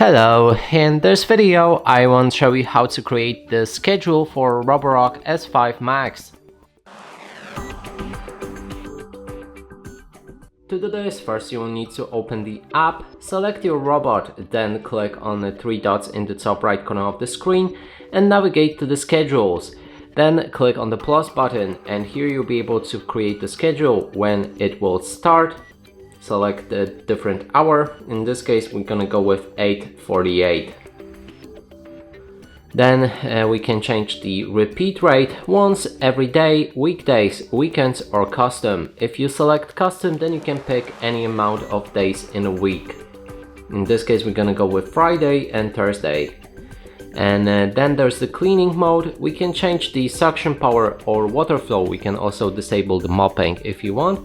Hello, in this video I want to show you how to create the schedule for Roborock S5 Max. To do this, first you will need to open the app, select your robot, then click on the three dots in the top right corner of the screen and navigate to the schedules. Then click on the plus button and here you'll be able to create the schedule when it will start. Select the different hour. In this case we're gonna go with 8:48. Then we can change the repeat rate once every day, weekdays, weekends or custom. If you select custom, then you can pick any amount of days in a week. In this case we're gonna go with Friday and Thursday. And then there's the cleaning mode. We can change the suction power or water flow. We can also disable the mopping if you want.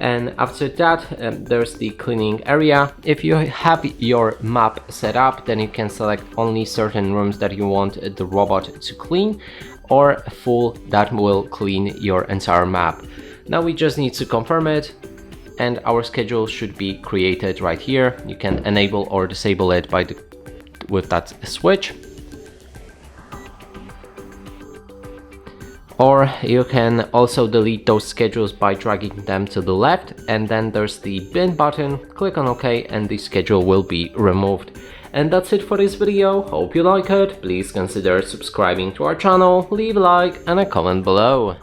And after that there's the cleaning area. If you have your map set up, then you can select only certain rooms that you want the robot to clean, or full that will clean your entire map. Now we just need to confirm it and our schedule should be created right here. You can enable or disable it with that switch. Or you can also delete those schedules by dragging them to the left, and then there's the bin button, click on OK and the schedule will be removed. And that's it for this video. Hope you like it. Please consider subscribing to our channel, leave a like and a comment below.